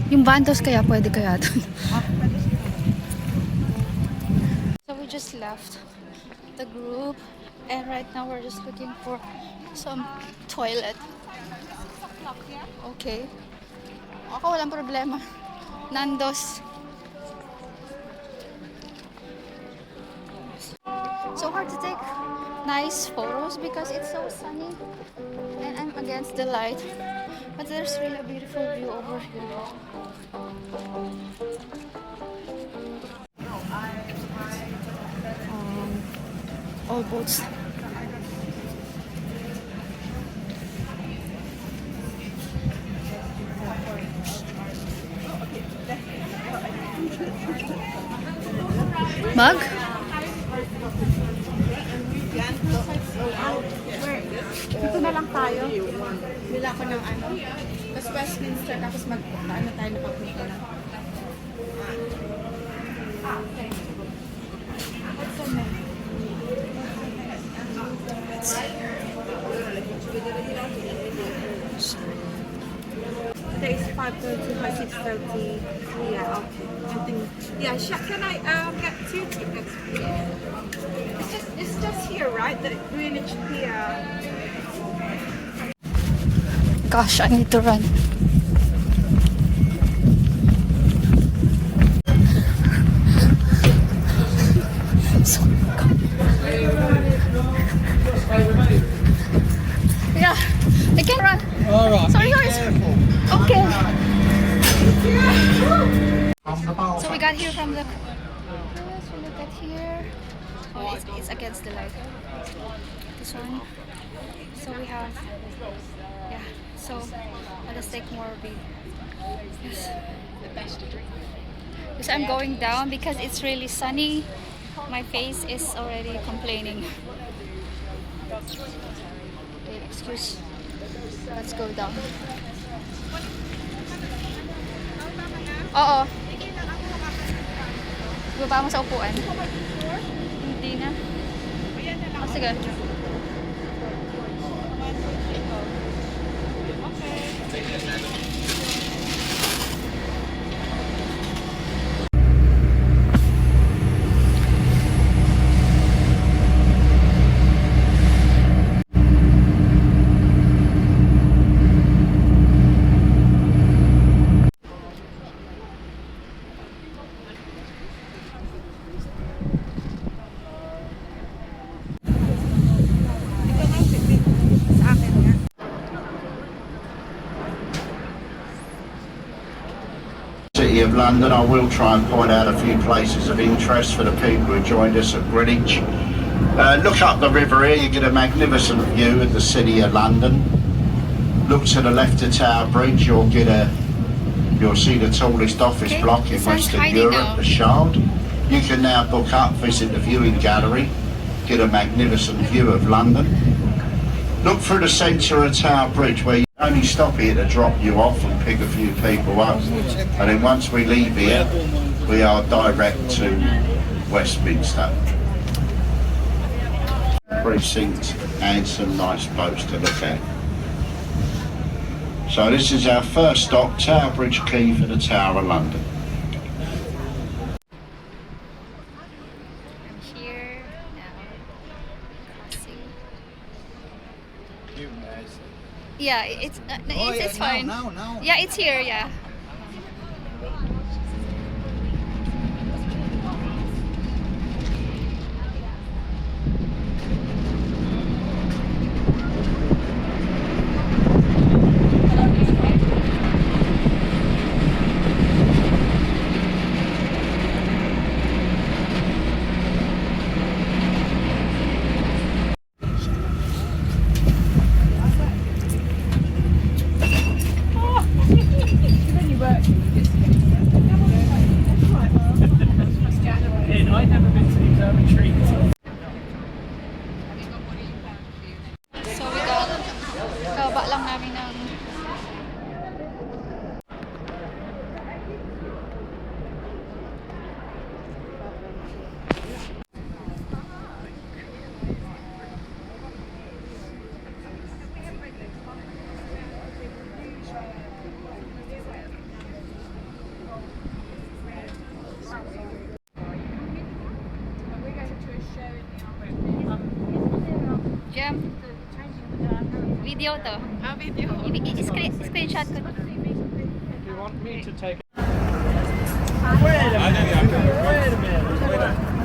Yung bandos kaya pwede kaya dun. So we just left the group and right now we're just looking for some toilet. Okay. Ako walang problema. Nandos. So hard to take nice photos because it's so sunny and I'm against the light. But there's really a beautiful view over here. All boats. Mug? Dito na lang tayo. Bila ko ng ano. Tapos Westminster, tapos ano tayo na papunta na. Today is 5:30 by 6:30. Yeah, okay. I think, yeah, can I get 2 tickets, please? It's just here, right? The Greenwich Pier. Gosh, I need to run. Yeah, I can run. All right. Sorry, guys. Okay. So we got here from the. Yes, we look at here. Oh, it's against the light. This one. So we have. Yeah. So I'll just take more of it. Yes. Because I'm going down because it's really sunny. My face is already complaining. Okay, excuse. Let's go down. Oo. Baba mo sa upuan. Hindi na. Oh, sige. City of London. I will try and point out a few places of interest for the people who joined us at Greenwich. Look up the river here, you get a magnificent view of the City of London. Look to the left of Tower Bridge, you'll see the tallest office block in Western Europe, the Shard. You can now book up, visit the viewing gallery, get a magnificent view of London. Look through the centre of Tower Bridge where you only stop here to drop you off and pick a few people up. And then once we leave here, we are direct to Westminster. Precinct and some nice boats to look at. So this is our first stop, Tower Bridge Quay for the Tower of London. I'm here now. Crossing. Yeah, it's fine. Now. Yeah, it's here. Yeah. Jam. Video to. Video. Screenshot ko. You want me to take it? Wait a minute.